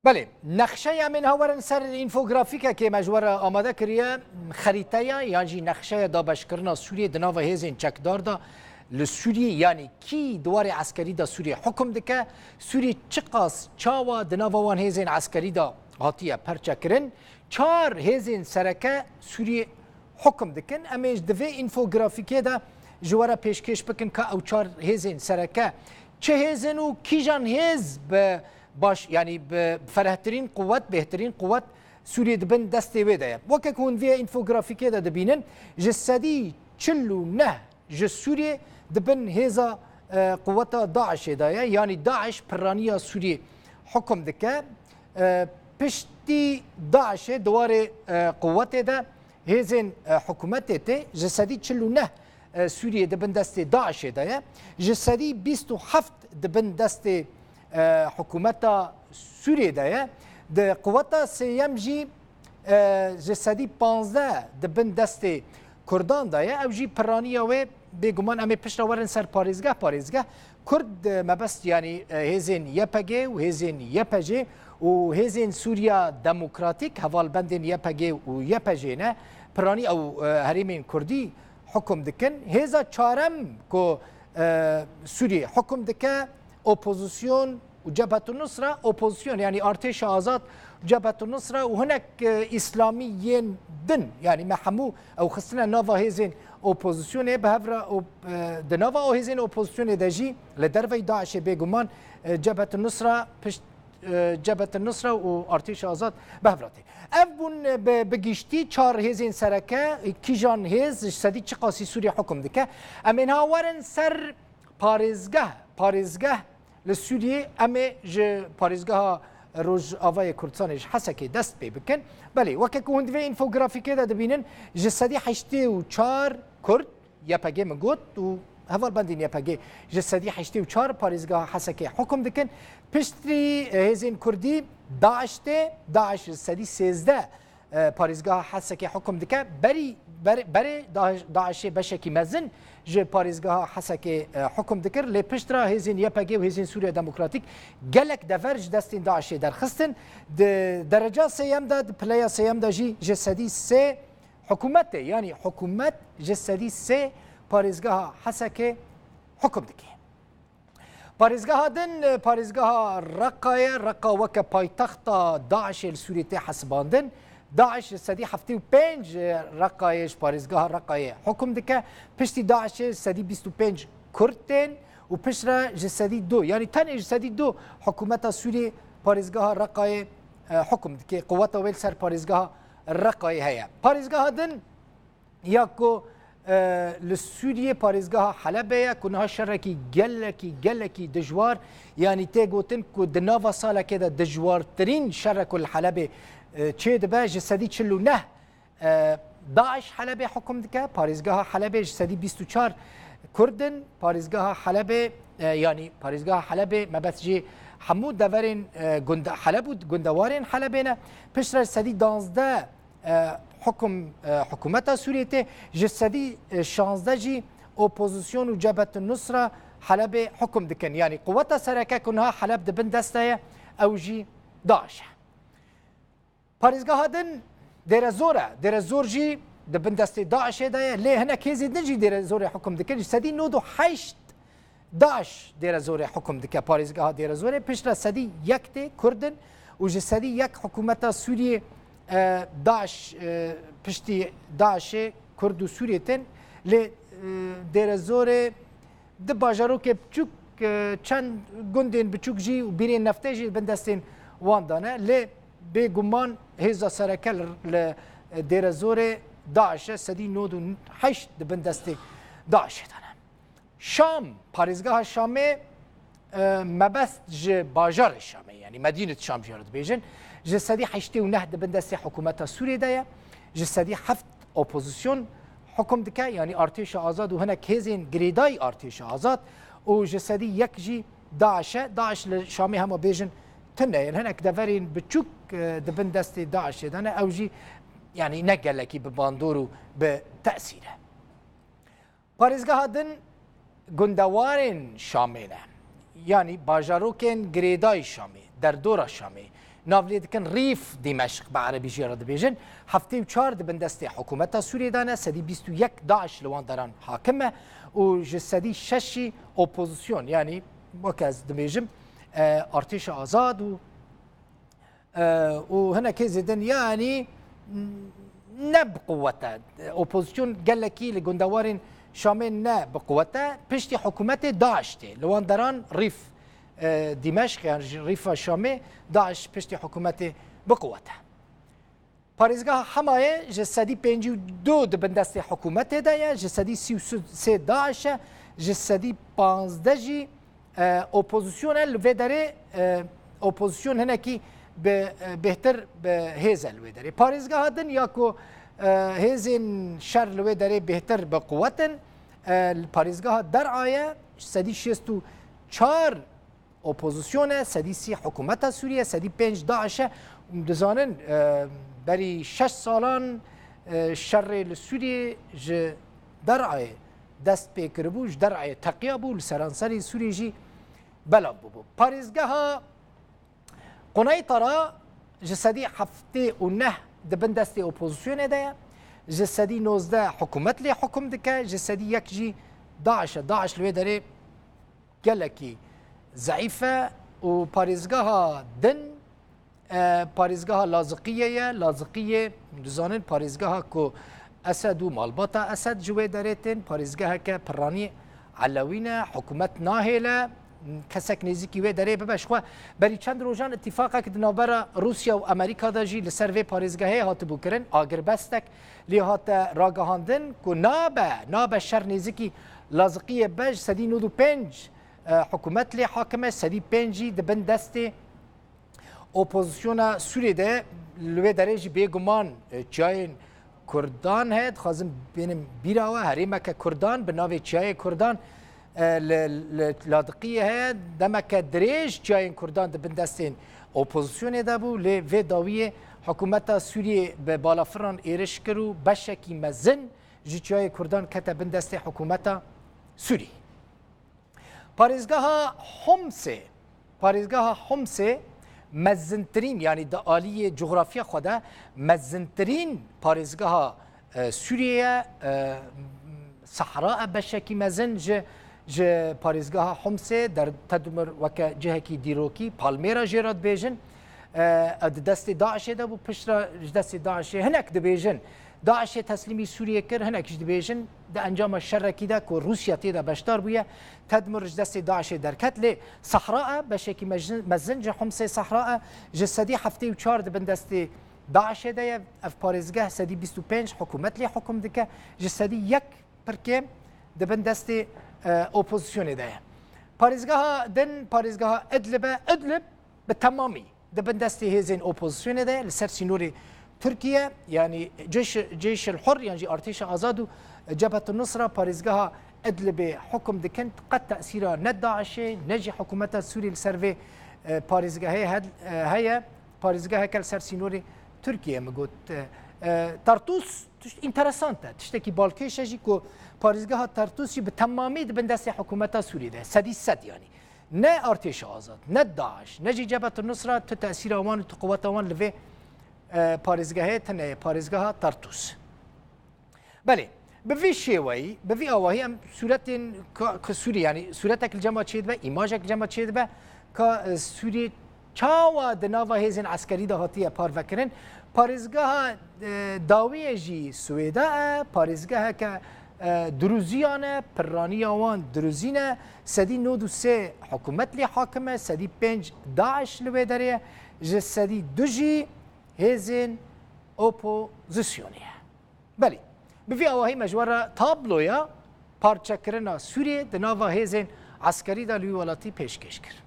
بله نقشه من هاورن سر اینفوگرافیکه که مجبور آماده کریه خریطه یعنی نقشه دا بشکرنا سوریه دناو هزین چکدار دا لسوریه یعنی کی دوار عسکری دا سوریه حکم دکه سوریه چقاس چاوا دناو وان هزین عسکری دا هاتیه پرچکرن چار هزین سرکه سوریه حکم دکن امیش دوی اینفوگرافیکه دا جواره پیشکش بکن که او چار هزین سرکه چه هزین و کی جان هز به باش یعنی فرهترین قوت بهترین قوت سوریه دبن دسته ویده وکه کون وی اینفوگرافیکه دا دبینن جسدی 49 جس سوریه دبن هزا قوت داعش دایه یعنی داعش پرانیا سوریه حکم دکه پشتی داعش دوار قوت ده هزین حکومت ده جسدی 49 سوریه دبن دسته داعش دایه جسدی 27 دبن دسته حکومت سوریه دایه ده قوت سیام جی جسدی 15 دبن دسته کردان دایه او جی پرانیا و بگمان امی پشت ورن سر پاریزگاه کرد مبست یعنی هزین یپگه و هزین یپجه و هزین سوریا دموکراتیک حوال بندین یپگه و یپجه نه پرانی او هریمین کردی حکم دکن هزا چارم که سوریه حکم دکه اپوزیسیون و جبهة النصرة اپوزیسیون یعنی ارتش آزاد جبهة النصرة و هناك اسلامیین دن یعنی محمو او خصنا نوفا هزین اپوزیسیون به هفرا دنوفا او هزین اپوزیسیون دجی لدروی داعش بگمان جبهة النصرة پشت جبهة النصرة و ارتش آزاد به هفراته اف بون بگیشتی چار هزین سرکه کی جان هز سدی چه قاسی سوریه حکم دکه امینها ورن سر پارێزگاه لە سووریێ ئەمێ ji پارێزگەها ڕۆژئاوای کوردستانیش حەسەکێ دەست پێ بکەن بەێ وەکێک هون divê ئینفۆگرافیکێدا دەبینن ji sedî heştê û çar Kurd YPG min got û hevalbendên YPG ji sedî heştê û çar parêzgeha Hesekê hukm dikin piştî hêzên Kurdî Daeş tê Daeş ji sedî sêzde parêzgeha Hesekê hukm dike berê Daeşê beşekî mezin ji parêzgeha Hesekê hukm dikir lê piştra hêzên YPG û hêzên Sûriya Demokratîk gelek dever ji destên Daeşê derxistin di dereca sêyem de di pileya sêyem de jî ji sedî sê حکومت یعنی حکومت جسدی سه پارێزگەها Hesekê حکم dike. Parêzgeha din parêzgeha Reqayê Reqa weke paytexta Daişê li Sûriyê tê hesibandin Daeş ji sedî heftê û pênc Reqayê ji parêzgeha Reqayê hukm dike piştî Daişê sedî bîst û pênc Kurd tên û piştre ji sedî du yani tenê ji sedî du hikûmeta Sûriyê parêzgeha Reqayê hukm dike quweta wê li ser parêzgeha Reqayê heye. Parêzgeha din ya ku li Sûriyê parêzgeha Helebê ye ku niha şerekî gelekî dijwar yanî tê gotin ku di nava salekê de dijwartirîn şerek li Helebê çê dibe ji sedî çil û neh Daeş Helebê hukm dike parêzgeha Helebê ji sedî bîst û çar Kurdin parêzgeha Helebê yanî parêzgeha Helebê mebet jî hemû deverên Heleb û gundewarên Helebê ne piştre sedî danzde حکومتا Sûriyê tê ji sedî şanzde jî opozisyon û Cebhet Nusra Helebê hukm dikin yani quweta sereke ku niha Heleb dibin desteye ew jî Daeş e. Parêzgeha din dêre zor jî dibin destê Daişê de ye lê hinek hêzê din jî dêre zorê hukm dikin ji sedî nod û heşt Daeş dêre zorê hukm dike parêzgeha dêre zorê piştre sedî yek tê Kurdin û ji sedî yek hikûmeta Sûriyê Daeş piştî Daişê Kurd û Sûriyê tên lê dêre zorê di bajarokê biçûk çend gundên biçûk jî û bîrên neftê jî bin destên wan dane lê bêguman hêza sereke li dêre zorê Daişê sedî nod û heşt dibin destê Daişê dane. Şam parêzgeha Şamê mebest ji bajarê Şamê yani Medînet Şam jî dibêjin ji sedî heştê û neh dibin destê hikûmeta Sûriyê de ye ji sedî heft opozisyon hukm dike yani artêşa azad û hinek hêzên girêdayî artêşa azad û ji sedî yek jî Daeş e Daeş li Şamê hema bêjin tune yani hinek deverên biçûk dibin destê Daişê de ne ew jî yani ne gelekî bi bandor û bi tesîr e. Parêzgeha din gundewarên Şamê ne yani bajarokên girêdayî Şamê derdora Şamê ناولێ دکن ریف دیمەشق بە عەرەبی ژێ دەبێژن هەفتەی و چار دەبن دەستی حکوومەتە سووریێدانە سەدی 21 داعش لەوان دەران حاکمە و ji سەدی شەشی ئۆپۆزیسیۆن ینی وەکە ez dibêjim artêşa azad û hinekê zêdin yanî ne bi quwete opozisyon gelekî li gundewarên Şamê ne bi quwete piştî hikûmetê Daeş tê li wan deran rîf Dîmeşq yan ji rîfa Şamê Daeş piştî hikûmetê bi quwete. Parêzgeha Hemayê ji sedî pêncî û du dibin destê hikûmetê de ye ji sedî sî û sê Daeş e ji sedî panzdeh jî opozisyon e li vê derê opozisyon hinekî bêhtir bi hêz e li wê derê. Parêzgeha din ya ku hêzên şer li wê derê bêhtir bi quwetin parêzgeha Der'ayê sedî şêst û çar opozisyon e sedî sî hikûmeta Sûriye sedî pênc Daeş e dizanin berî 6 salan şerê li Sûriyê ji Der'ayê dest pê kiribû ji Der'ayê teqiya bû li seranserê Sûriyê jî belav bûbû. Parêzgeha Quneytara ji sedî heftê û neh dibin destê opozisyonê de ye ji sedî nozdeh hikûmet lê hukm dike ji sedî yek jî Daeş e. Daeş li wê derê gelekî zeîf e û parêzgeha din parêzgeha Laziqiyê ye. Laziqiyê dizanin parêzgeha ku Esed û malbata Esed ji wê derê tên parêzgeheke piranî Elewî ne hikûmet nahêle kesek nêzîkî wê derê bibe ji xwe berî çend rojan itîfaqek di navbera Rûsya û Amerîka de jî li ser vê parêzgehê hatibû kirin agirbestek lê hate ragihandin ku nabe şer nêzîkî Laziqiyê be ji sedî nûd û pênc hikûmet lê hakim e sedî pênc jî dibin destê opozisyona Sûriyê de li wê derê jî bêguman çiyayên Kurdan heye dixwazim bênim bîra we herêmeke Kurdan bi navê Çiyayê Kurdan li Ladiqiyê heye demeke dirêj çiyayên Kurdan dibin destên opozisyonê de bû lê vê dawiyê hikûmeta Sûriyê bi balafiran êriş kir û beşekî mezin ji Çiyayê Kurdan kete bin destê hikûmeta Sûriyê. Parêzgeha Homsê mezintirîn yani di aliyê coğrafya xwe de mezintirîn parêzgeha Sûriyê sehra e beşekî mezin ji parêzgeha Homsê tedmir weke cihekî dîrokî Palmêra jê re dibêjin di destê Daişê de bû piştre ji destê Daişê hinek dibêjin Daişê teslîmî Sûriyê kir hinek jî dibêjin di encama şerekî de ku Rûsya tê de beşdar bûye tedmir ji destê Daişê derket lê sehra e beşekî mezin ji Homsê sehra e ji sedî heftê û çar dibin destê Daişê de ye ev parêzgeh sedî 25 hikûmet lê hukm dike ji sedî yek pirkê dibin destê opozisyonê de ye. Parêzgeha din parêzgeha Idlib bi temamî dibin destê hêzên opozisyonê de ye li ser sînorê Türkiye yani Ceyşil Hur yani artêşa azad û Cebhetun Nusra parêzgeha Idlibê hukm dikin qet te'sîra ne Daişê ne jî hikûmeta Sûriyê li ser vê parêzgehê heye parêzgeheke li ser sînorê Türkiye min got Tartus interesant e tiştekî balkêş e jî ku parêzgeha Tartus jî bi temamî dibin destê hikûmeta Sûriyê de sedî sed yani ne artêşa azad ne Daeş ne jî Cebhetun Nusra tu te'sîra wan û tu quweta wan li vê parêzgehê tune parêzgeha Tartus. Belê bi vî şêweyî bi vî awahî em sûretên ku Sûrî yani sûretek li cema çê dibe îmajek li cema çê dibe ka Sûrî çawa di nava hêzên eskerî de hatiye parvekirin parêzgeha dawiyê jî Swêde e parêzgeheke dirûziyan e pirraniya wan dirûzîn e sedî nod û sê hikûmet lê hakim e sedî pênc Daeş li wê derê ye ji sedî du jî hêzên opozisyonê ye. Belê bi vî awahî me ji we re tabloya parçekirina Sûriyê di nava hêzên eskerî de li wî welatî pêşkêş kir.